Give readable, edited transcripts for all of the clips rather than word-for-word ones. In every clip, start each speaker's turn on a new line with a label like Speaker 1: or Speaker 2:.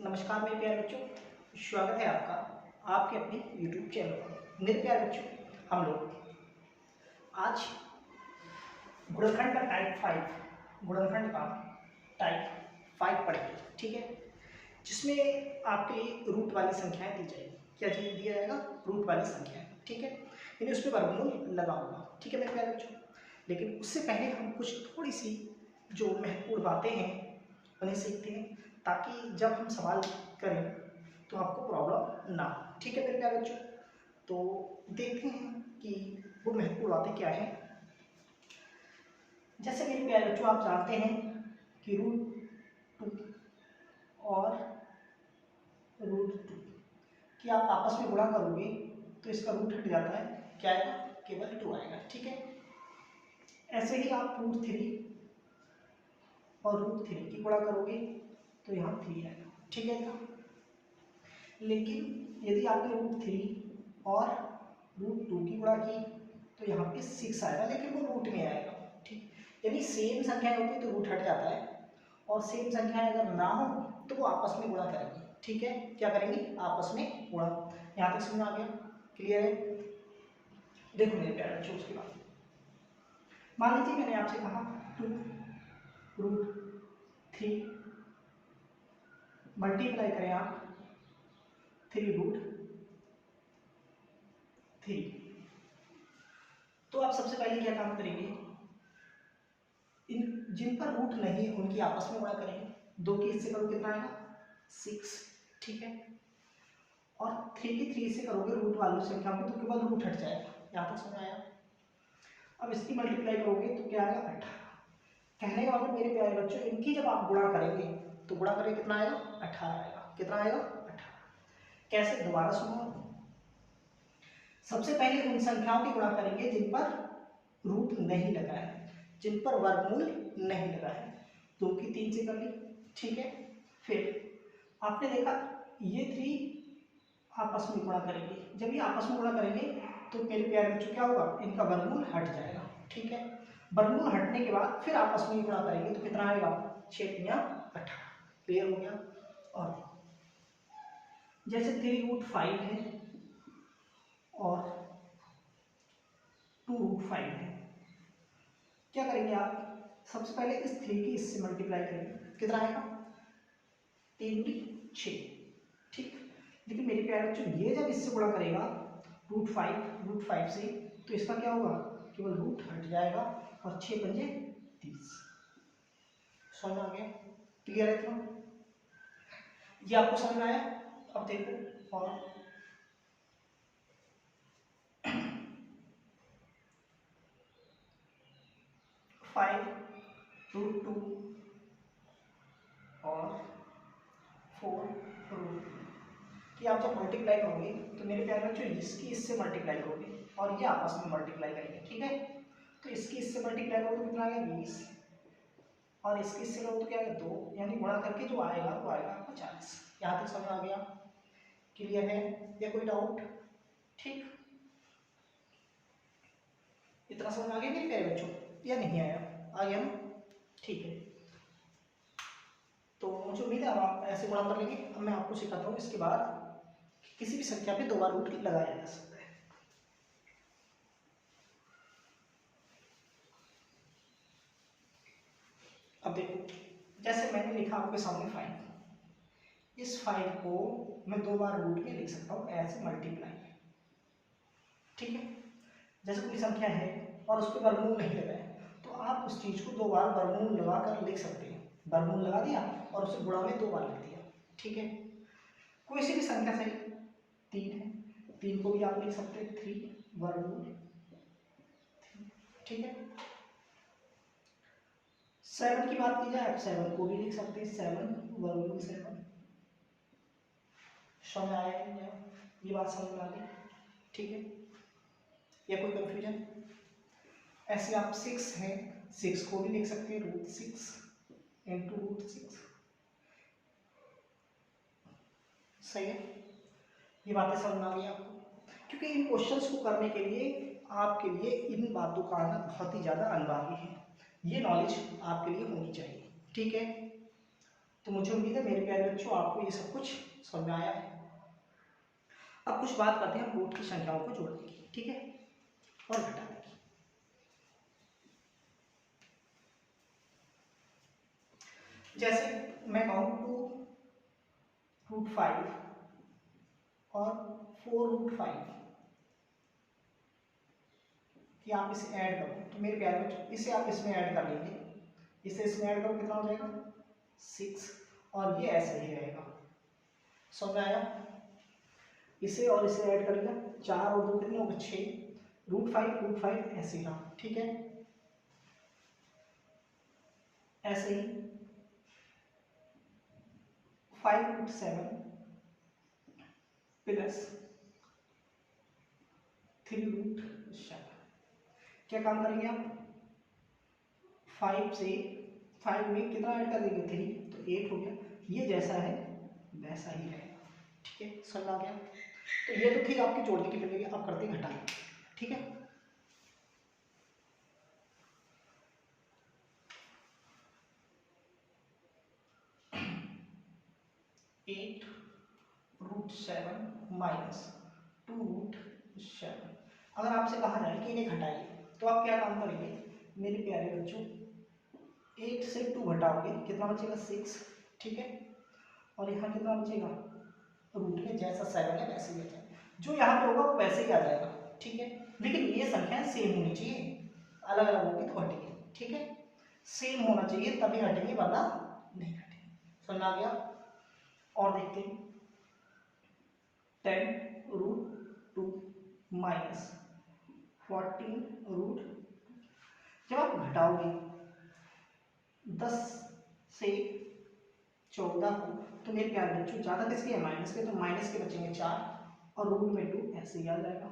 Speaker 1: नमस्कार मेरे प्यारे बच्चों, स्वागत है आपका आपके अपने YouTube चैनल पर। मेरे प्यारे बच्चों, हम लोग आज गुणनखंड का टाइप 5 पढ़ेंगे। ठीक है, जिसमें आपके लिए रूट वाली संख्याएं दी जाएगी। क्या चीज दिया जाएगा? रूट वाली संख्याएं। ठीक है, यानी उस पर वर्गमूल लगा होगा। ठीक है मेरे प्यारे बच्चों, लेकिन उससे पहले हम कुछ थोड़ी सी जो महत्वपूर्ण बातें हैं उन्हें सीखते हैं, ताकि जब हम सवाल करें तो आपको प्रॉब्लम ना हो। ठीक है मेरे प्यारे बच्चों, तो देखते हैं कि वो महत्वपूर्ण बातें क्या है। जैसे मेरे प्यारे बच्चों, आप जानते हैं कि रूट 2 और रूट 2 कि आप आपस में गुणा करोगे तो इसका रूट हट जाता है। क्या आएगा? केवल 2 आएगा। ठीक है, ऐसे ही आप रूट 3 और रूट 3 की गुणा करोगे तो यहाँ 3 आएगा। ठीक है ना, लेकिन यदि आपने रूट 3 और रूट 2 की गुणा की तो यहाँ पे 6 आएगा, लेकिन वो रूट में आएगा। ठीक, यानी सेम संख्या होती है तो रूट हट जाता है, और सेम संख्या अगर ना हो तो वो आपस में गुणा करेंगे। ठीक है, क्या करेंगे? आपस में गुणा। यहाँ तक समझ आ गया? क्लियर है? देखो मेरे प्यारे बच्चों, उसके बाद मान लीजिए मैंने आपसे कहा 2 रूट 3 मल्टीप्लाई करें आप 3 रूट 3, तो आप सबसे पहले क्या काम करेंगे? इन जिन पर रूट नहीं है उनकी आपस में गुणा करेंगे। 2 की इससे करोगे कितना आएगा? 6। ठीक है, और 3 की 3 से करोगे रूट वाली संख्या में तो केवल रूट हट जाएगा। यहाँ तक समझ आया? अब इसकी मल्टीप्लाई करोगे तो क्या आएगा? 18। कहने का मतलब मेरे प्यारे बच्चों, इनकी जब आप गुणा करेंगे तो गुणा करेंगे कितना आएगा? 18 आएगा। कितना आएगा? 18। कैसे? दोबारा सुनो। सबसे पहले उन संख्याओं की गुणा करेंगे जिन पर रूट नहीं लगा है, जिन पर वर्गमूल नहीं लगा है। 2 की 3 से कर ली। ठीक है, फिर आपने देखा ये 3 आपस में गुणा करेंगे। जब ये आपस में गुणा करेंगे तो मेरे प्यारे बच्चों क्या होगा? इनका वर्गमूल हट जाएगा। ठीक है, वर्गमूल हटने के बाद फिर आपस में गुणा करेंगे तो कितना आएगा? 6 या 18। क्लियर हो गया? और जैसे 3 रूट 5 है और 2 रूट 5 है, क्या करेंगे आप? सबसे पहले इस 3 की इससे मल्टीप्लाई करेंगे। कितना आएगा? 3 दूनी 6। ठीक, लेकिन मेरे प्यारे बच्चों, ये जब इससे गुणा करेगा रूट 5 से, तो इसका क्या होगा? केवल रूट हट जाएगा और 6 पंजे 30। समझ आ गया? क्लियर है? इतना ये आपको समझ में आया? अब देखो, और 5 रूट 2 और 4 रूट कि आप जब मल्टीप्लाई करोगे तो मेरे प्यारे बच्चों, इसकी इससे मल्टीप्लाई करोगे और ये आपस में मल्टीप्लाई करेंगे। ठीक है, तो इसकी इससे मल्टीप्लाई करोगे तो कितना आएगा? 20, और इसकी इससे करोगे तो क्या आएगा? 2, यानी गुणा करके जो आएगा वो आएगा आपको 40। यहाँ तक समझ आ गया? क्लियर है या कोई डाउट? ठीक, इतना समझ आ गया मेरे प्यारे बच्चों या नहीं आया? आ गया ना? ठीक है, तो मुझे उम्मीद है अब आप ऐसे गुणा कर लेंगे। अब मैं आपको सिखाता हूँ इसके बाद किसी भी संख्या पे 2 बार रूट लगाया जा सकता है। अब देखो, जैसे मैंने लिखा आपके सामने 5, इस 5 को मैं 2 बार रूट में लिख सकता हूँ ऐसे मल्टीप्लाई। ठीक है, जैसे कोई संख्या है और उस पर वर्गमूल नहीं लगा है तो आप उस चीज को 2 बार वर्गमूल लगाकर लिख सकते हैं। वर्गमूल लगा दिया और उसे गुणा में 2 बार लिख दिया। ठीक है, कोई सी भी संख्या सही, 3 है, 3 को भी आप लिख सकते हैं 3 वर्गमूल 3। ठीक है, 7 की बात की जाए, आप 7 को भी लिख सकते हैं 7 वर्गमूल 7। समझ आया है? ये बात समझ में आ गई? ठीक है, या कोई कंफ्यूजन? ऐसे आप 6 है, 6 को भी लिख सकते हैं रूट 6 इंटू रूट 6। सही है? ये बातें समझ में आ गई आपको? क्योंकि इन क्वेश्चंस को करने के लिए आपके लिए इन बातों का आना बहुत ही ज़्यादा अनिवार्य है। ये नॉलेज आपके लिए होनी चाहिए। ठीक है, तो मुझे उम्मीद है मेरे प्यारे बच्चों आपको ये सब कुछ समझ में आया है। अब कुछ बात करते हैं रूट की संख्याओं को जोड़ने की, ठीक है, और घटाने की। जैसे मैं कहूँ 2√5 और 4√5 कि आप इसे ऐड करो, तो मेरे प्यारे बच्चों इसे आप इसमें ऐड कर लेंगे, इसे इसमें ऐड करो कितना हो जाएगा 6, और ये ऐसे ही रहेगा। समझ आया? इसे और इसे ऐड कर लिया, 4 और 2 कितने हो गए 6, √5 ऐसे ही रहा, ठीक है। ऐसे ही 5√7 प्लस 3√7, क्या काम करेंगे आप 5 से 5 में कितना ऐड कर देंगे 3, तो 8 हो गया। ये जैसा है वैसा ही रहेगा, ठीक है, समझ आ गया। तो ये तो ठीक आपकी जोड़ने की बनेगी, आप करते हैं घटाने, ठीक है। (8√7 माइनस 2√7) अगर आपसे कहा जाए कि इन्हें घटाइए तो आप क्या काम करेंगे मेरे प्यारे बच्चों, 8 से 2 घटाओगे कितना बचेगा 6, ठीक है, और यहाँ कितना बचेगा रूट में जैसा 7 है वैसे ही आ जाएगा, जो यहाँ पे होगा वो वैसे ही आ जाएगा, ठीक है। लेकिन ये संख्याएं सेम होनी चाहिए, अलग अलग होगी तो हटेगी, ठीक है, सेम होना चाहिए तभी हटेंगे वरना नहीं हटेंगे। समझ आ गया? और देखते हैं 10√2 माइनस 14√, जब आप घटाओगे 10 से 14 को तो मेरे प्यारे बच्चों ज़्यादा किसके है माइनस के, तो माइनस के बचेंगे 4 और रूट में 2 ऐसे ही आ जाएगा,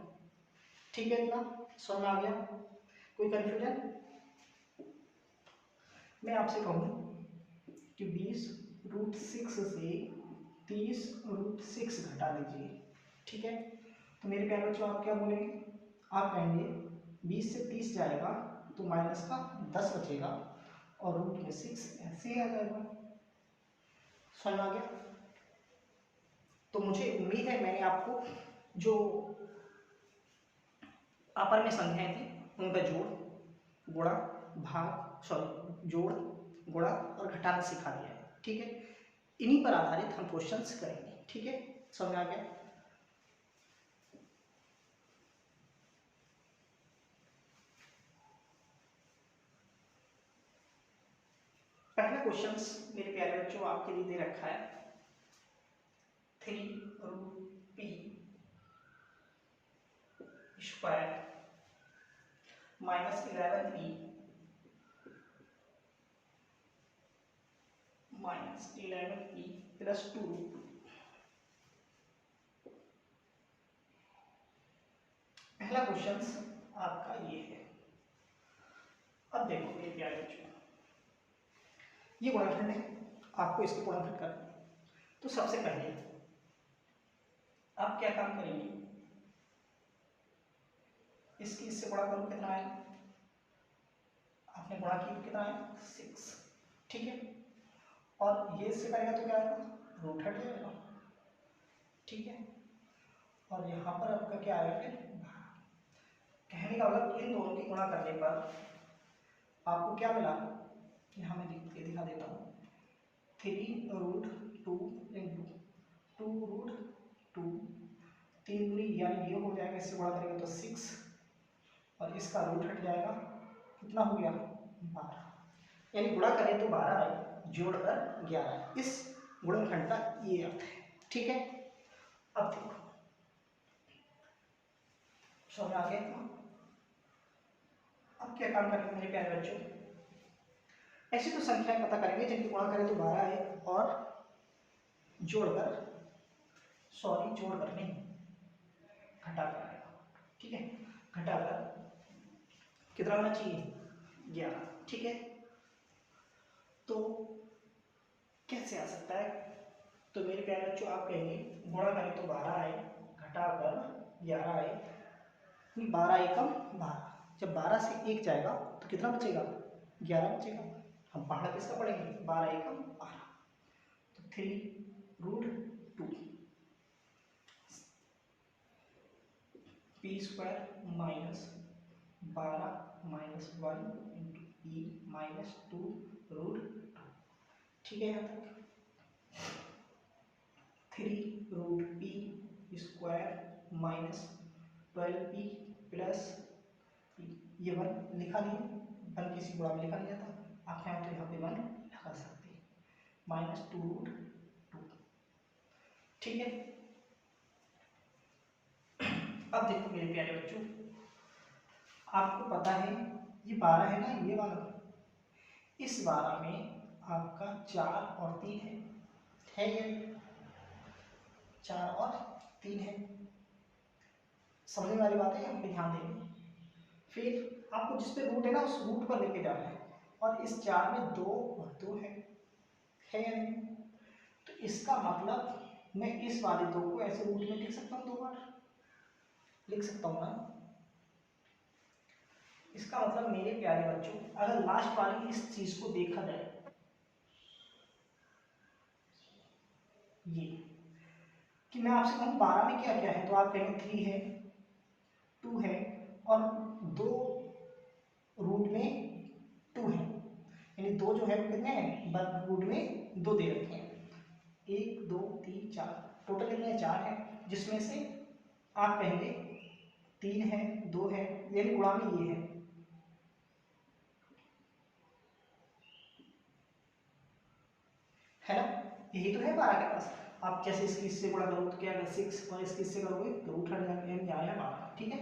Speaker 1: ठीक है। इतना समझ में आ गया? कोई कंफ्यूजन? मैं आपसे कहूँ कि 20√6 से 30√6 घटा दीजिए, ठीक है। तो मेरे प्यारे बच्चों आप क्या बोलेंगे, आप कहेंगे 20 से 30 जाएगा तो माइनस का 10 बचेगा और रूट में 6 ऐसे ही आ जाएगा। समझ आ गया? तो मुझे उम्मीद है मैंने आपको जो अपर में संख्याएं थी उनका जोड़ गुणा भाग जोड़ गुणा और घटाना सिखा दिया है, ठीक है। इन्हीं पर आधारित हम क्वेश्चंस करेंगे, ठीक है। समझ आ गया? पहला क्वेश्चंस मेरे प्यारे बच्चों आपके लिए दे रखा है 3√p square minus 11p plus 2। पहला क्वेश्चंस आपका ये है। अब देखो मेरे प्यारे बच्चों, ये गुणनखंड है, आपको इसके गुणनखंड करना है। तो सबसे पहले आप क्या काम करेंगे, इसकी इससे गुणा करो कितना आएगा, आपने गुणा किया कितना आएगा 6, ठीक है। और ये इससे करेगा तो क्या आएगा रूट हट जाएगा, ठीक है। और यहाँ पर आपका क्या आएगा फिर, कहने का मतलब इन दोनों की गुणा करने पर आपको क्या मिला, यहाँ मैं लिख के दिखा देता हूँ 3√2 इंटू 2√2, 3 दूनी यानी ये हो जाएगा, इससे गुणा करेंगे तो 6 और इसका रूट हट जाएगा, कितना हो गया 12, यानी गुणा करें तो 12 है जोड़कर 11। इस गुणनखंड का ये अर्थ है, ठीक है। अब देखो समझ आ गया? अब क्या काम करेंगे मेरे प्यारे बच्चों, ऐसी तो संख्याएं पता करेंगे जिनकी गुणा करें तो 12 है और जोड़कर नहीं घटाकर आएगा, ठीक है, घटाकर कितना होना चाहिए 11, ठीक है। तो कैसे आ सकता है, तो मेरे प्यारे बच्चों आप कहेंगे गुणा करें तो 12 आए घटाकर 11 आए, 12 एकम 12, जब 12 से 1 जाएगा तो कितना बचेगा 11 बचेगा। हम पहाड़ा किसका पढ़ेंगे 12 एकम 12, 3√2 P square minus 12 minus 1 into E minus 2√2। ठीक है, यहाँ तक 3√p square minus 12p plus ये 1 लिखा नहीं, 1 किसी गुणा में लिखा नहीं जाता, आप चाहें तो यहाँ पे 1 लगा सकते हैं, माइनस 2√2। ठीक है, अब देखो मेरे प्यारे बच्चों, आपको पता है ये 12 है ना, ये वाला, इस 12 में आपका 4 और 3 है ये 4 और 3 है, समझने वाली बात है, यहाँ पे ध्यान देंगे। फिर आपको जिस पे रूट है ना उस रूट पर लेके जाना है, और इस 4 में 2 और 2 है या नहीं? तो इसका मतलब मैं इस वाले 2 को ऐसे रूट में लिख सकता हूँ, 2 बार लिख सकता हूँ ना। इसका मतलब मेरे प्यारे बच्चों, अगर लास्ट वाली इस चीज को देखा जाए, ये कि मैं आपसे कहूँ 12 में क्या क्या है, तो आप कहेंगे 3 है, 2 है, और 2 रूट में 2 है, यानी 2 जो है वो कितने हैं, रूट में 2 दे रखे हैं, 1 2 3 4, टोटल कितने 4 है, जिसमें से आप कहेंगे 3 है, 2 है, यानी गुणा में ये है ना, यही तो है 12 के पास। आप जैसे इसकी इससे गुणा करो तो क्या 6, और इसकी इससे करोगे तो रूट हट जाएगा, यानी आया 12। ठीक है,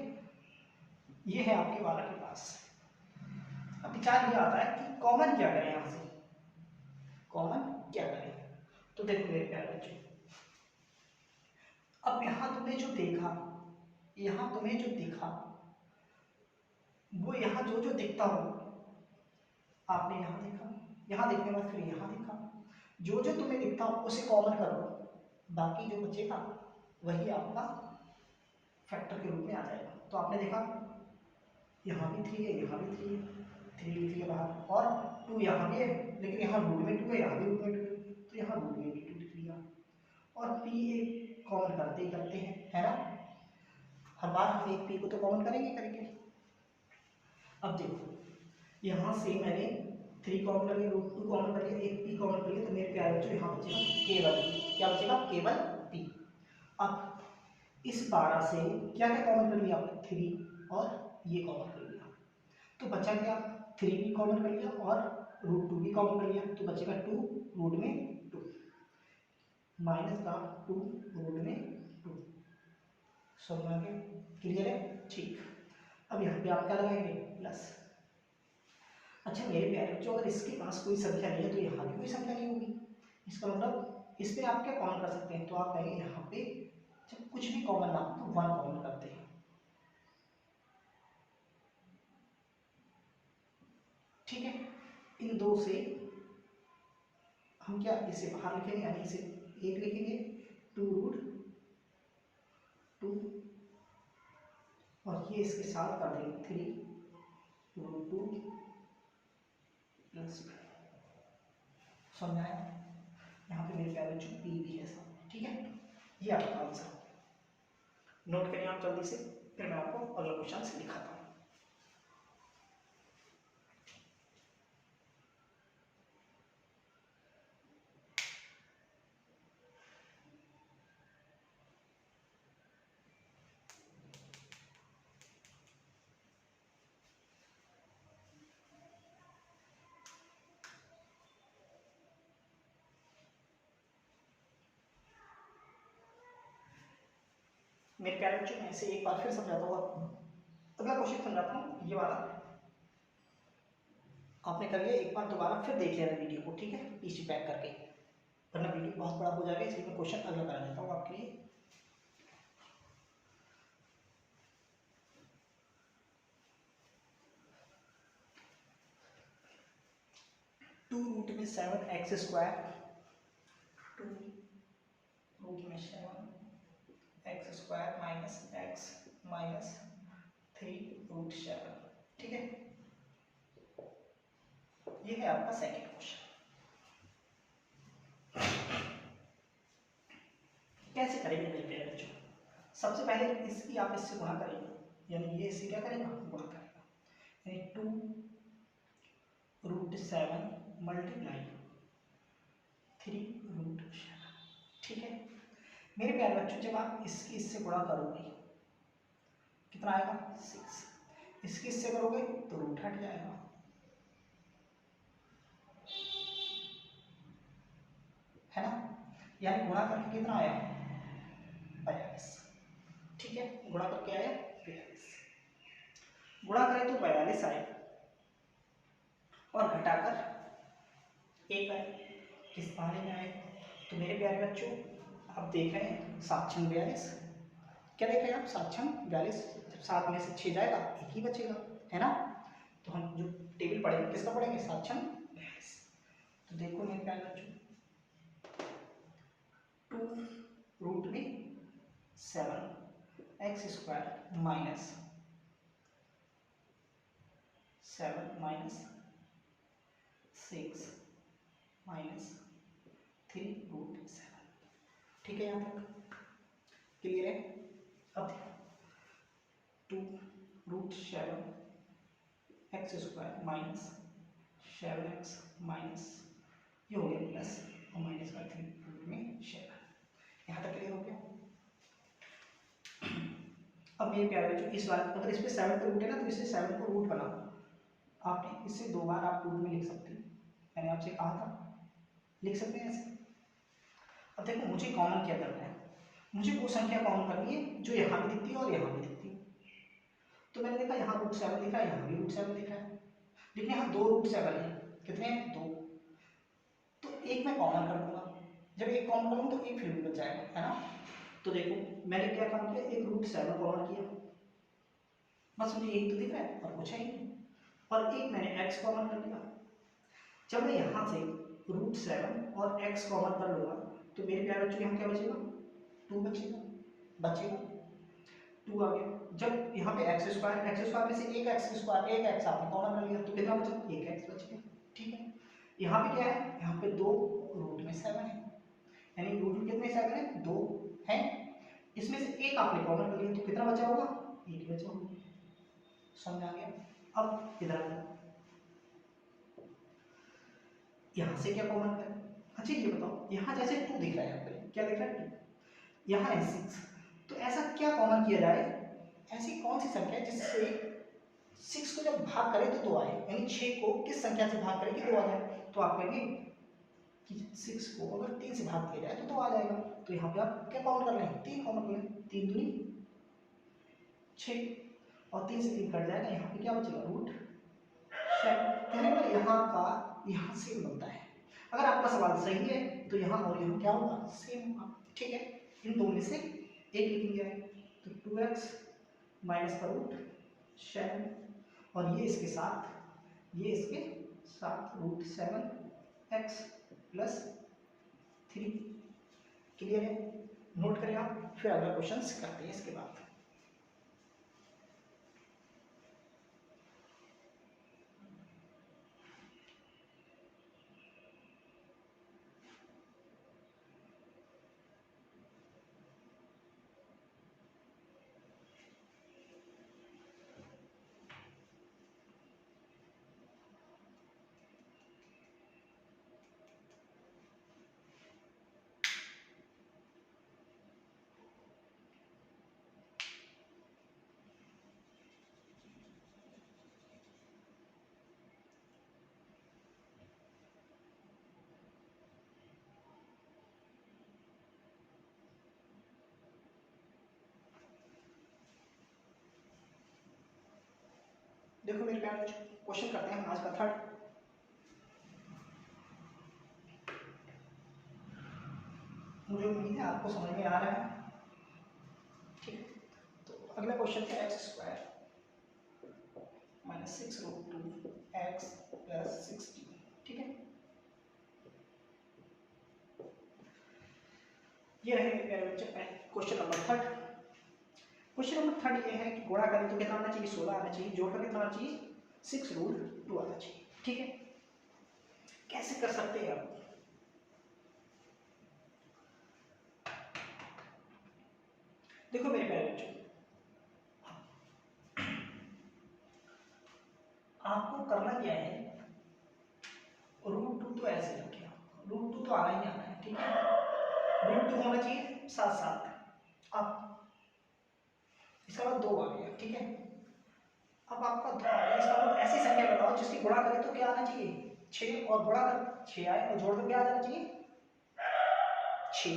Speaker 1: ये है आपके 12 के पास। अब विचार ये आता है कि कॉमन क्या करें, यहां से कॉमन क्या करें। तो देखो मेरे प्यारे बच्चों, अब यहां तुमने जो देखा, यहां तुम्हें जो दिखा, वो यहां जो जो दिखता हो, आपने यहां देखा, यहां देखने के बाद फिर यहां देखा, जो जो तुम्हें दिखता हो उसे कॉमन कर लो, बाकी जो बचेगा वही आपका फैक्टर के रूप में आ जाएगा। तो आपने देखा यहाँ भी 3 है, यहाँ भी 3 है, 3 लिख लिया बाहर, और 2 यहाँ भी है, लेकिन यहाँ रूट में 2 है, यहाँ भी रूट में 2 है, तो यहाँ रूट में भी 2 लिख लिया, और p एक कॉमन करते ही करते हैं, है ना, हर बार हम एक p को तो कॉमन करेंगे। अब देखो यहाँ से मैंने 3 कॉमन कर लिया, रूट 2 कॉमन कर लिया, एक p कॉमन कर लिया, तो मेरे प्यारे बच्चों यहाँ बचेगा केवल p। क्या बचेगा, केवल p। अब इस 12 से क्या क्या कॉमन कर लिया, 3 और ये कॉमन कर लिया, तो बचा क्या, 3 भी कॉमन कर लिया और रूट 2 भी कॉमन कर लिया, तो बचेगा 2 रूट में 2 माइनस का 2 रूट में 2। समझ आ गया, क्लियर है, ठीक। अब यहाँ पे आप क्या लगाएंगे, प्लस। अच्छा मेरे प्यारे बच्चों, अगर इसके पास कोई संख्या नहीं है तो यहाँ भी कोई संख्या नहीं होगी, इसका मतलब इस पे आप क्या कॉमन कर सकते हैं, तो आप कहेंगे यहाँ पे जब कुछ भी कॉमन ना हो तो 1 कॉमन करते हैं। ठीक है, इन 2 से हम क्या इसे बाहर लिखेंगे, यानी इसे 1 लिखेंगे, 2√2, और ये इसके साथ कर देंगे 3√2 प्लस। समझ आया, यहाँ पे मेरे प्यारे बच्चों p भी है सब। ठीक है, ये आपका आंसर, नोट करिए आप जल्दी से, फिर मैं आपको अगला क्वेश्चन दिखाता हूँ। मेरे प्यारे बच्चों, मैं इसे एक बार फिर समझाता हूँ, अगला क्वेश्चन समझाता हूँ, ये वाला आपने कर लिया, एक बार दोबारा फिर देख लेना वीडियो को, ठीक है, पीछे बैक करके, वरना वीडियो बहुत बड़ा हो जाएगा, इसलिए मैं क्वेश्चन अगला करा देता हूँ आपके लिए। टू रूट में 7x², 2 रूट में 7x² माइनस x माइनस 3√7। ठीक है, ये है आपका सेकंड क्वेश्चन। करेंगे मेरे प्यारे बच्चों। सबसे पहले इसकी आप इससे गुणा करेंगे, यानी ये इससे क्या करेगा, गुणा करेगा, यानी 2√7 मल्टीप्लाई 3√7। ठीक है मेरे प्यारे बच्चों, जब आप इसकी इससे गुणा करोगे कितना आएगा 6, इसकी इससे करोगे तो रूट हट जाएगा, है ना, यानी गुणा करके कितना आया 42। ठीक है गुणा करके आया 42, गुणा करें तो 42 आए और घटाकर 1 आए, किस पहाड़े में आए। तो मेरे प्यारे बच्चों आप देख रहे हैं 7 6 42, क्या देख रहे हैं आप 7 6 42, जब 7 में से 6 जाएगा 1 ही बचेगा, है ना। तो हम जो टेबल पढ़ेंगे किसका पढ़ेंगे 7 6 42। तो देखो मेरे प्यारे बच्चों 2√7 माइनस 7 माइनस 6 माइनस 3√7। ठीक है यहाँ तक क्लियर है। अब 2√7 माइनस 7x माइनस ये हो गया प्लस और माइनस का 3√7, यहाँ तक क्लियर हो गया। अब मेरे प्यारे बच्चों इस बार अगर इस पे 7 पे रूट है ना, तो इसे 7 को रूट बनाओ, आपने इससे 2 बार आप रूट में लिख सकते हैं, मैंने आपसे कहा था लिख सकते हैं ऐसे। अब देखो मुझे कॉमन क्या करना है, मुझे वो संख्या कॉमन करनी है जो यहाँ भी दिखती है और यहाँ भी दिखती है। तो मैंने देखा यहाँ √7 दिख रहा है, यहाँ भी √7 दिख रहा है, लेकिन यहाँ 2√7 है, कितने हैं 2, तो एक मैं कॉमन कर दूंगा, जब एक कॉमन करूँगा तो एक फिर भी बच जाएगा, है ना। तो देखो मैंने क्या काम किया, एक √7 कॉमन किया, बस मुझे यही तो दिख रहा है और कुछ है ही नहीं, और एक मैंने x कॉमन कर लिया। जब मैं यहाँ से √7 और x कॉमन कर लूँगा तो मेरे प्यारे बच्चों यहाँ क्या बचेगा 2 बचेगा 2 आ गया। जब यहाँ पे x स्क्वायर में से एक x आपने कॉमन कर लिया तो कितना बचा 1x बच गया। ठीक है यहाँ पे क्या है, यहाँ पे 2 रूट में 7 है, यानी रूट में कितने 7 है 2 है, इसमें से एक आपने कॉमन कर लिया तो कितना बचा होगा 1 बचा होगा। समझ आ गया। अब इधर यहाँ से क्या कॉमन करें, अच्छा ये बताओ यहाँ जैसे 2 दिख रहा है, यहाँ पे क्या दिख रहा है 2, यहाँ है 6, तो ऐसा क्या कॉमन किया जाए, ऐसी कौन सी संख्या जिससे 6 को जब भाग करें तो 2 आए, यानी 6 को किस संख्या से भाग करें कि 2 आ जाए। तो आप कहेंगे कि 6 को अगर 3 से भाग किया जाए तो 2 आ जाएगा। तो यहाँ पे आप क्या कॉमन कर रहे हैं 3 कॉमन कर रहे हैं, 3 दूनी 6 और 3 से 3 कट जाएगा, यहाँ पे क्या बचेगा √7। कहने का यहाँ का यहाँ सेम बनता है, अगर आपका सवाल सही है तो यहाँ और यहाँ क्या होगा सेम होगा। ठीक है इन दो में से एक लिखेंगे, तो 2x माइनस का √7 और ये इसके साथ √7x प्लस 3। क्लियर है, नोट करें आप, फिर अगला क्वेश्चन करते हैं इसके बाद। देखो मेरे प्यारे बच्चों क्वेश्चन करते हैं आज का थर्ड। मुझे उम्मीद है आपको समझ में आ रहा है। ठीक है तो अगला क्वेश्चन है x² माइनस 6√2x प्लस 16। ठीक है ये रहे मेरे प्यारे बच्चे question number third. Question number third ये है कि गुणा करें तो कितना आना चाहिए 16 आना चाहिए, जोड़कर कितना आना चाहिए 6√2 आना चाहिए। ठीक है कैसे कर सकते हैं आप, देखो मेरे प्यारे बच्चों, आपको करना क्या है, √2 तो ऐसे रखे, √2 तो आना ही आना है, ठीक है। √2 होना चाहिए साथ साथ। अब इसका बाद 2 आ गया, ठीक है। अब आपका 2 आ गया, इसका मतलब ऐसी संख्या बताओ जिसकी गुणा करें तो क्या आना चाहिए 6, और गुणा कर 6 आए और जोड़ कर क्या आ जाना चाहिए 6,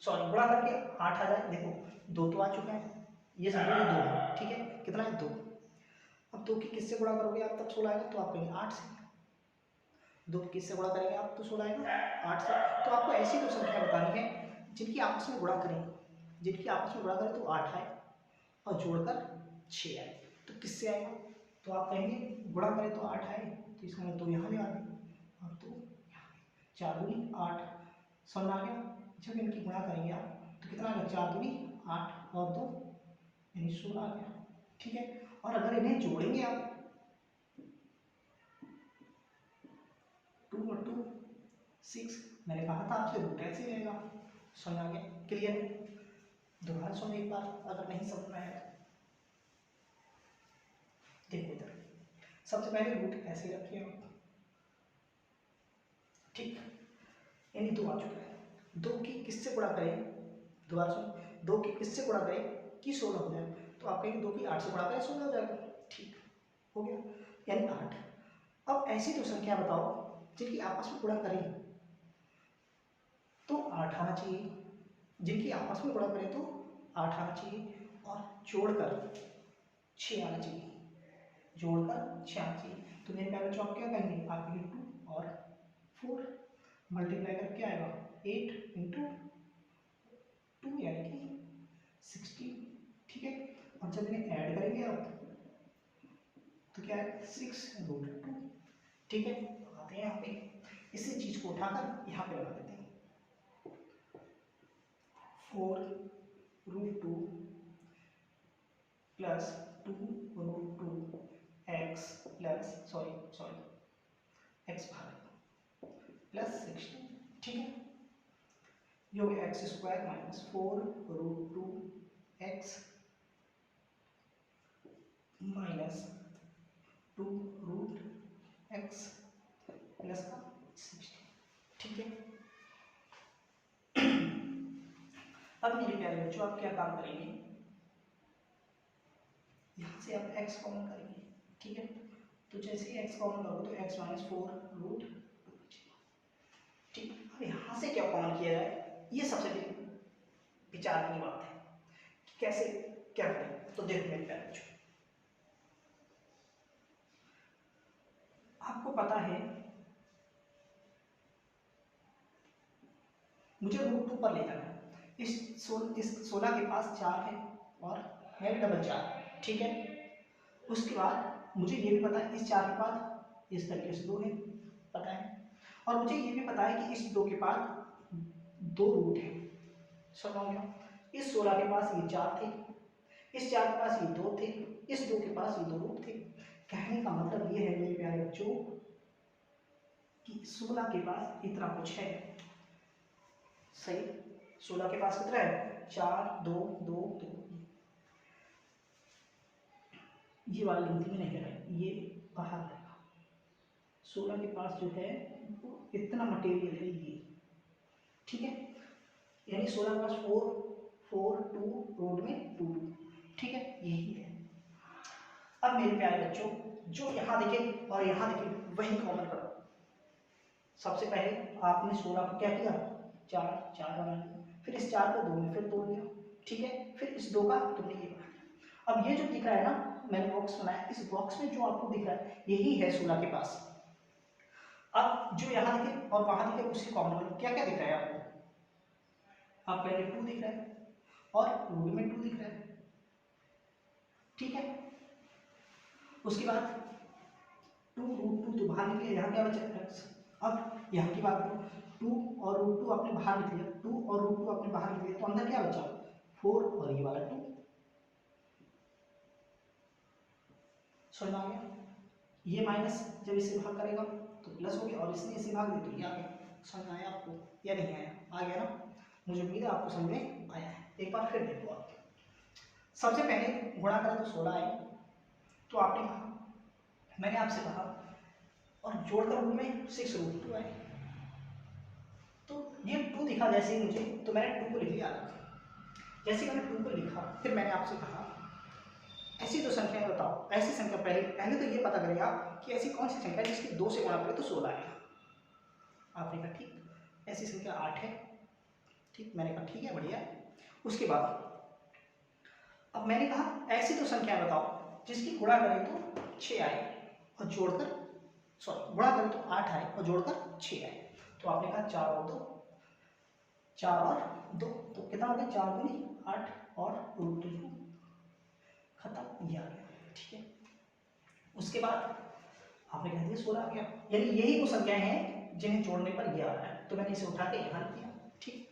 Speaker 1: सॉरी गुणा करके 8 आ जाए। देखो 2 तो आ चुका है, ये समझो ये 2 है, ठीक है। कितना है 2। अब 2 की किससे गुणा करोगे आप तब 16 आएगा, तो आप कहेंगे 8 से। 2 की किससे गुणा करेंगे आप तो 16 आएगा 8 से। तो आपको ऐसी दो संख्या बतानी है जिनकी आपस में गुणा करें, जिनकी आपस में गुणा करें तो 8 आए और जोड़कर 6 आए। तो किससे आएगा, तो आप कहेंगे गुणा करें तो 8 आए, तो इसका मतलब 2 यहाँ ले आ गए और 2 यहाँ, 4 दूनी 8, समझ आ गया। जब इनकी गुणा करेंगे आप तो कितना आ गया, 4 दूनी 8 और 2 यानी 16 आ गया, ठीक है। और अगर इन्हें जोड़ेंगे आप 2 और 2 6, मैंने कहा था आपसे रूट ऐसे ही रहेगा, समझ आ गया, क्लियर है। दोबारा सुनो एक बार अगर नहीं समझ में आया। देखो इधर सबसे पहले रूट ऐसे ही रखिए आप, ठीक, यानी 2 आ चुका है। 2 की किससे गुणा करें, दोबारा सुनो, 2 की किससे गुणा करें कि 16 हो जाए, तो आप कहेंगे 2 की 8 से गुणा करें 16 हो जाएगा, ठीक हो गया, यानी 8। अब ऐसी दो संख्या बताओ जिनकी आपस में गुणा करें तो 8 आना चाहिए, जिनकी आपस में गुणा करें तो 8 आना चाहिए और जोड़कर 6 आना चाहिए, जोड़कर 6 आना चाहिए। तो मेरे प्यारे बच्चों आप क्या कहेंगे, आप कहेंगे 2 और 4 मल्टीप्लाई करके क्या आएगा 8 इंटू 2 यानी कि 16, ठीक है। और जब इन्हें ऐड करेंगे आप तो क्या है 6√2, ठीक है। आते हैं यहाँ पे, इसी चीज को उठाकर यहाँ पे लगा देते हैं, 4√2 plus 2√2 x plus x plus 16, ठीक है। जो x square minus 4√2 x minus 2√x plus का 16, ठीक है। अब मेरे प्यारे बच्चों आप क्या काम करेंगे, यहाँ से आप x कॉमन करेंगे, ठीक है। तो जैसे ही x कॉमन करोगे तो x माइनस 4√2, ठीक। अब यहाँ से क्या कॉमन किया जाए, ये सबसे विचार की बात है कि कैसे क्या करें। तो देखो मेरे प्यारे बच्चों, आपको पता है मुझे √2 पर ले जाना है, इस 16 के पास 4 है और है डबल 4, ठीक है। उसके बाद मुझे ये भी पता है इस 4 के बाद इस तरीके से 2 है, पता है। और मुझे ये भी पता है कि इस 2 के बाद 2 रूट है, समझ गया। इस 16 के पास ये 4 थे, इस 4 के पास ये 2 थे, इस 2 के पास ये 2 रूट थे। कहने का मतलब ये है मेरे प्यारे बच्चों कि 16 के पास इतना कुछ है, सही। 16 के पास कितना है 4 2 2 2, ये वाली गिनती में नहीं लगाई, ये बाहर रहेगा। 16 के पास जो है वो इतना मटेरियल है ये, ठीक है। यानी 16 के पास 4 4 2 रोड में 2 2, ठीक है, यही है। अब मेरे प्यारे बच्चों जो यहाँ देखे और यहाँ देखे वही कॉमन करो। सबसे पहले आपने 16 को क्या किया 4 4 बना लिया, फिर इस 4 को 2 में फिर तोड़ दिया, ठीक है। फिर इस 2 का तुमने ये बना लिया। अब ये जो दिख रहा है ना मैंने बॉक्स बनाया, इस बॉक्स में जो आपको दिख रहा है यही है 16 के पास। अब जो यहाँ दिखे और वहां दिखे उसकी कॉमन करो, क्या क्या दिख रहा है आपको, आप पहले 2 दिख रहा है और रूट में 2 दिख रहा है, ठीक है। उसके बाद 2√2 तो बाहर निकले, यहाँ क्या बचा। अब यहाँ की बात करो 2 और √2 आपने बाहर निकल लिया, 2 और √2 आपने बाहर निकल लिया, तो अंदर क्या बचा 4 और ये वाला 2, समझ आ गया। ये माइनस जब इसे भाग करेगा तो प्लस हो गया और इसने इसे भाग दिया तो ये आ गया। समझ आया आपको या नहीं आया, आ गया ना। मुझे उम्मीद है आपको समझ में आया है। एक बार फिर देखो आप, सबसे पहले गुणा करें तो 16 आए, तो आपने कहा, मैंने आपसे कहा, और जोड़कर रूट में 6√2 आए, तो ये 2 दिखा जैसे ही मुझे, तो मैंने 2 को लिख लिया अलग। जैसे मैंने 2 को लिखा, फिर मैंने आपसे कहा ऐसी 2 संख्याएं बताओ, ऐसी संख्या, पहले तो ये पता करें आप कि ऐसी कौन सी संख्या है जिसकी 2 से गुणा करें तो 16 आएगा। आपने कहा ठीक, ऐसी संख्या 8 है। ठीक, मैंने कहा ठीक है, बढ़िया। उसके बाद अब मैंने कहा ऐसी 2 संख्याएं बताओ जिसकी गुणा करें तो 6 आए और जोड़कर, सॉरी, गुणा करें तो 8 आए और जोड़कर 6 आए। तो आपने कहा 4 और 2, 4 और 2, तो कितना हो गया, 4 दूनी 8 और √2 खत्म, ये आ गया। ठीक है, उसके बाद आपने कह दिया 16 आ गया, यानी यही वो संख्याएं हैं जिन्हें जोड़ने पर ये आ रहा है। तो मैंने इसे उठा के यहाँ लिख दिया। ठीक,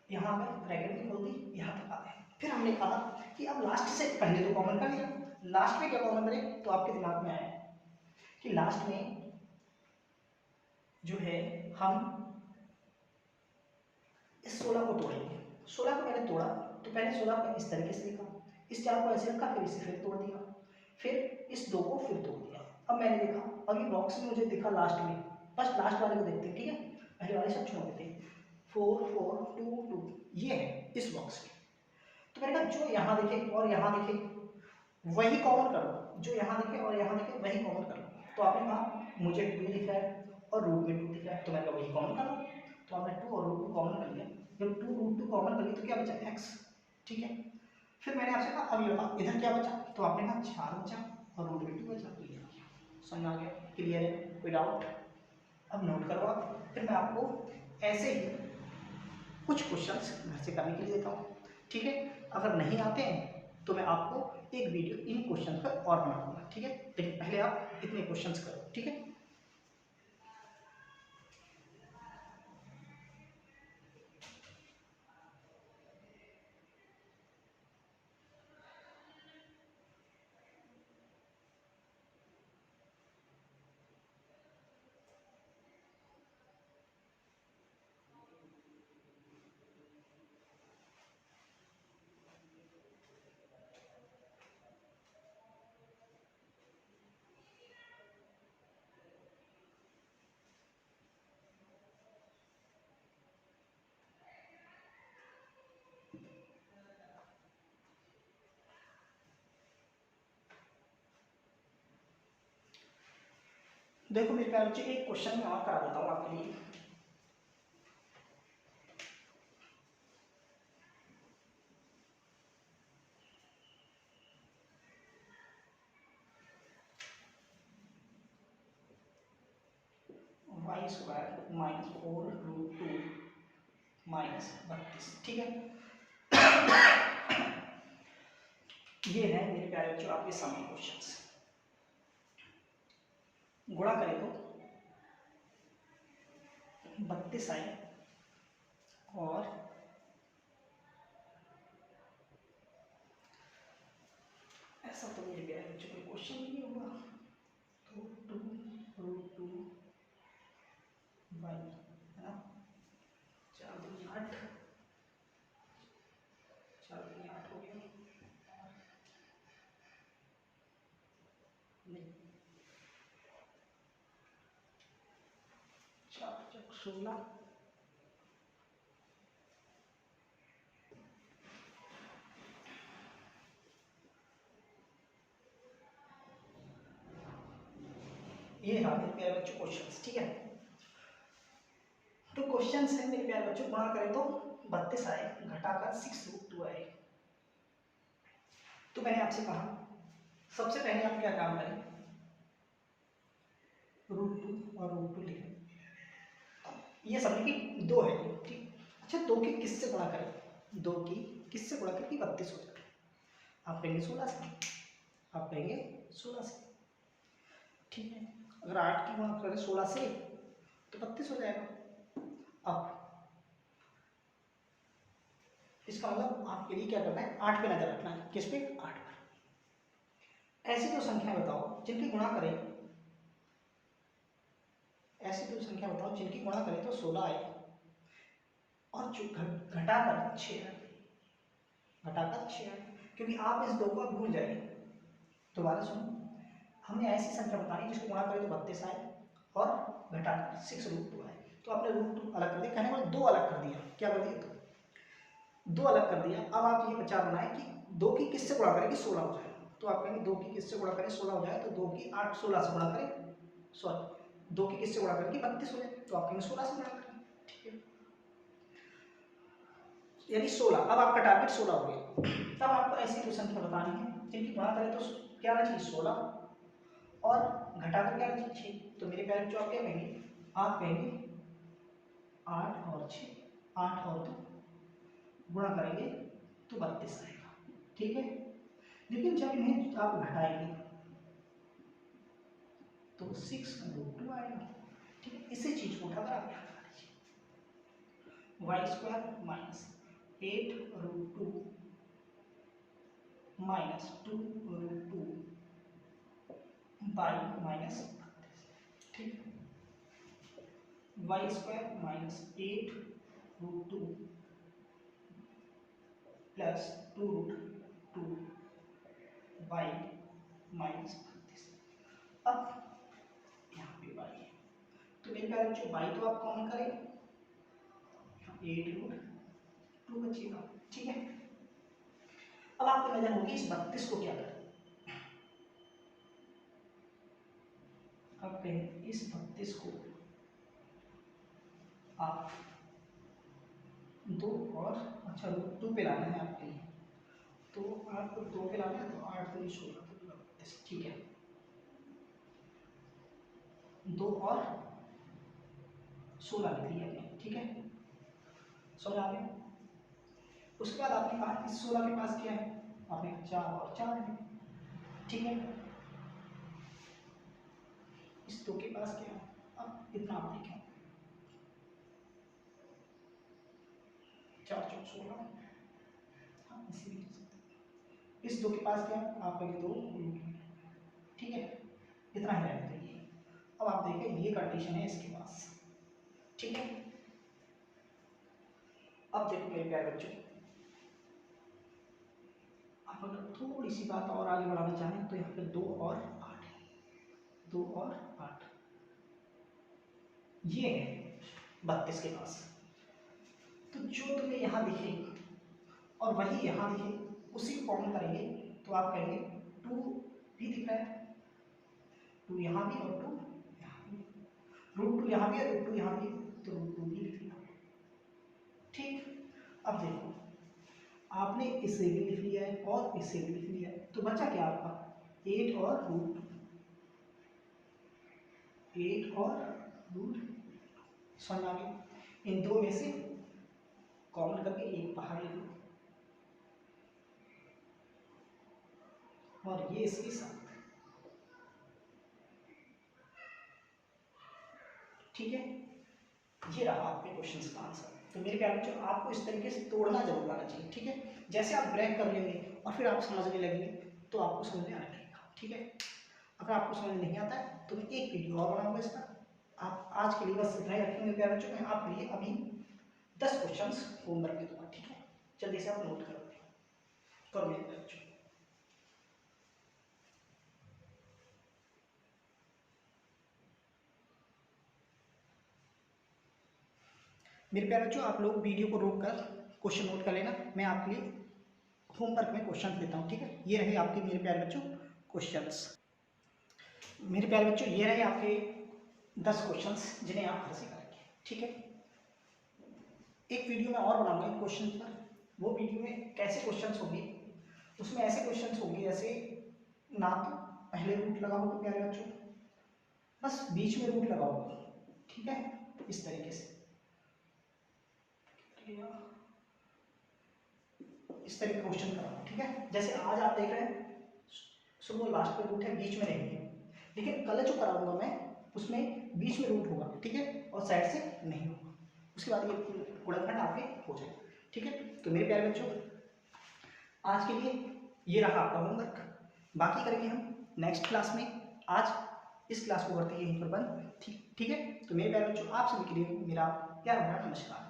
Speaker 1: यहाँ आ गए, ब्रैकेट भी खोल दी, यहाँ तक आ गए। फिर हमने कहा कि अब लास्ट से पहले तो कॉमन कर लिया, लास्ट में क्या कॉमन करें, तो आपके दिमाग में आया कि लास्ट में जो है हम इस 16 को तोड़ेंगे। 16 को मैंने तोड़ा, तो पहले 16 को इस तरीके से लिखा, इस 4 को ऐसे रखा, फिर इसे फिर तोड़ दिया, फिर इस 2 को फिर तोड़ दिया। अब मैंने देखा, अब ये बॉक्स में मुझे दिखा लास्ट में, बस लास्ट वाले को देखते हैं। ठीक है, पहले वाले सब छोड़ देते हैं। 4 4 2 2 ये है इस बॉक्स में। तो मैंने कहा जो यहाँ दिखे और यहाँ दिखे वही कॉमन कर लो, जो यहाँ दिखे और यहाँ दिखे वही कॉमन कर लो। तो आपने कहा मुझे 2 दिख रहा है और रूट में 2 दिख रहा है, तो मैंने कहा वही कॉमन कर लो। तो आपने 2 और √2 कॉमन कर लिया। जब 2 √2 कॉमन कर लिया तो क्या बचा, x। ठीक है, फिर मैंने आपसे कहा अब ये बताओ इधर क्या बचा, तो आपने कहा 4 बचा और √2 बचा, तो ये आ गया। समझ आ गया, क्लियर है, कोई डाउट? अब नोट करो आप, फिर मैं आपको ऐसे ही कुछ क्वेश्चंस घर से करने के लिए देता हूँ। ठीक है, अगर नहीं आते हैं तो मैं आपको एक वीडियो इन क्वेश्चन पर और बना दूंगा। ठीक है, लेकिन पहले आप इतने क्वेश्चंस करो। ठीक है, देखो मेरे प्यारे बच्चे, एक क्वेश्चन मैं और करा देता हूँ आपके लिए। y² - 4√2 - 32। ठीक है, ये है मेरे प्यारे बच्चों आपके सामने क्वेश्चंस। गुणा करें तो 32 आए और ऐसा तो मेरे प्यारे बच्चों कोई क्वेश्चन नहीं होगा। तो 2√2 y है ना, 4 दूनी 8, 4 दूनी 8 हो गया, नहीं 4 4 16, ये रहा मेरे प्यारे बच्चों क्वेश्चंस। ठीक है, तो क्वेश्चंस है मेरे प्यारे बच्चों, गुणा करें तो 32 आए, घटाकर 6√2 आए। तो मैंने आपसे कहा सबसे पहले आप क्या काम करें, √2 और √2 लिखें। ये सब की 2 है। ठीक, अच्छा 2 की किससे गुणा करें, 2 की किससे गुणा करें कि 32 हो जाए। आप कहेंगे 16 से, आप कहेंगे 16 से। ठीक है, अगर 8 की गुणा करें 16 से तो 32 हो जाएगा। अब इसका मतलब आपके लिए क्या करना है, 8 पे नजर रखना है। किस पे, 8 पर। ऐसी 2 संख्या बताओ जिनकी गुणा करें, ऐसी 2 संख्या बताओ जिनकी गुणा करें तो 16 आए और जो घटाकर 6 आए, घटाकर 6 आए। क्योंकि आप इस 2 को भूल जाइए। दोबारा सुनो, हमें ऐसी संख्या बतानी जिसको गुणा करें तो 32 आए और घटाकर 6√2 आए। तो आपने √2 अलग कर दिया, कहने वाले 2 अलग कर दिया। क्या कर दिया? 2 अलग कर दिया। अब आप ये विचार बनाए कि 2 की किससे गुणा करें कि 16 हो जाए। तो आप कहेंगे 2 की किससे गुणा करें 16 हो जाए, तो 2 की 8 16 से गुणा करें, सॉरी 2 की किससे गुणा करें कि 32 हो जाए, तो आप कहेंगे 16 से गुणा करें। ठीक है, यानी 16। अब आपका टारगेट 16 हो गया। तब आपको ऐसी दो संख्या बतानी है जिनकी गुणा करें तो क्या आना चाहिए 16 और घटाकर क्या आना चाहिए 6। तो मेरे प्यारे बच्चों आप क्या कहेंगे? आप कहेंगे 8 और 6, 8 और 2 गुणा करेंगे तो 32 आएगा। ठीक है, लेकिन जब इन्हें आप घटाएंगे तो 6√2 आएगा। ठीक है, इसी चीज को उठाकर आप यहाँ लगा लीजिए। y² minus 8√2 minus 2√2 by minus 32। ठीक, y² minus 8√2 plus 2√2 by minus 32। अब यहाँ पे बाई, तो मेरे प्यारे बच्चों बाई तो आप कॉमन करें, 8√2 बचेगा। ठीक है, अब आपको नजर होगी इस 32 को क्या करें। अब कहें इस 32 को आप 2 और अच्छा 2 पे लाना है आपके लिए, तो आपको 2 पे लाना है तो 8 को 16। ठीक है, 2 और 16 लिख लिया आपने। ठीक है, समझ आ गया। उसके बाद आपने कहा इस 16 के पास क्या है, आपने 4 और 4 है। ठीक है, इस 2 के पास क्या है, अब इतना आप लिखें 4 4 16। हाँ, इसी लिख सकते। इस 2 के पास क्या है, आप कहेंगे 2। ठीक है, इतना ही रहना चाहिए। अब आप देखें ये कंडीशन है इसके पास। ठीक है, अब देखो मेरे प्यारे बच्चों, आप अगर थोड़ी सी बात और आगे बढ़ाना चाहें तो यहाँ पे 2 और 8 है, 2 और 8 ये है 32 के पास। तो जो तुम्हें यहाँ दिखे और वही यहाँ दिखे उसी को कॉमन करेंगे तो आप कहेंगे 2 भी दिख रहा है, 2 यहाँ भी और 2 यहाँ भी, √2 यहाँ भी और √2 यहाँ भी, तो √2 भी लिख लिया। ठीक, अब देखो आपने इसे भी लिख लिया है और इसे भी लिख लिया है, तो बचा क्या आपका 8 और √2, 8 और √2। समझ आ गया। इन दो में से कॉमन करके एक बाहर लिख लो और ये इसके साथ। ठीक है, ये रहा आपके क्वेश्चन का आंसर। तो मेरे प्यारे बच्चों आपको इस तरीके से तोड़ना जरूर आना चाहिए। ठीक है, जैसे आप ब्रेक कर लेंगे और फिर आप समझने लगेंगे तो आपको समझ में आने लगेगा। ठीक है, अगर आपको समझ नहीं आता है तो मैं एक वीडियो और बनाऊंगा इसका। आप आज के लिए बस इतना ही रखेंगे मेरे प्यारे बच्चों। मैं आपके लिए अभी 10 क्वेश्चंस होमवर्क में दूंगा। ठीक है, जल्दी से आप नोट करो मेरे प्यारे बच्चों। मेरे प्यारे बच्चों आप लोग वीडियो को रोक कर क्वेश्चन नोट कर लेना, मैं आपके लिए होमवर्क में क्वेश्चन देता हूँ। ठीक है, ये रहे आपके मेरे प्यारे बच्चों क्वेश्चंस। मेरे प्यारे बच्चों ये रहे आपके 10 क्वेश्चंस जिन्हें आप घर से करेंगे। ठीक है, एक वीडियो मैं और बनाऊंगा इन क्वेश्चन पर। वो वीडियो में कैसे क्वेश्चंस होंगे, उसमें ऐसे क्वेश्चंस होंगे जैसे ना तो पहले रूट लगा होगा प्यारे बच्चों, बस बीच में रूट लगा होगा। ठीक है, इस तरीके से इस तरह के क्वेश्चन कराऊंगा। ठीक है, जैसे आज आप देख रहे हैं शुरू में लास्ट पे रूट है, बीच में नहीं है, लेकिन कल जो कराऊंगा मैं उसमें बीच में रूट होगा। ठीक है, और साइड से नहीं होगा। उसके बाद ये गुणनखंड आपके हो जाएगा। ठीक है, तो मेरे प्यारे बच्चों आज के लिए ये रहा आपका होमवर्क, बाकी करेंगे हम नेक्स्ट क्लास में। आज इस क्लास को करते हैं यहीं पर बंद। ठीक है, तो मेरे प्यारे बच्चों आप सभी के लिए मेरा प्यार भरा नमस्कार।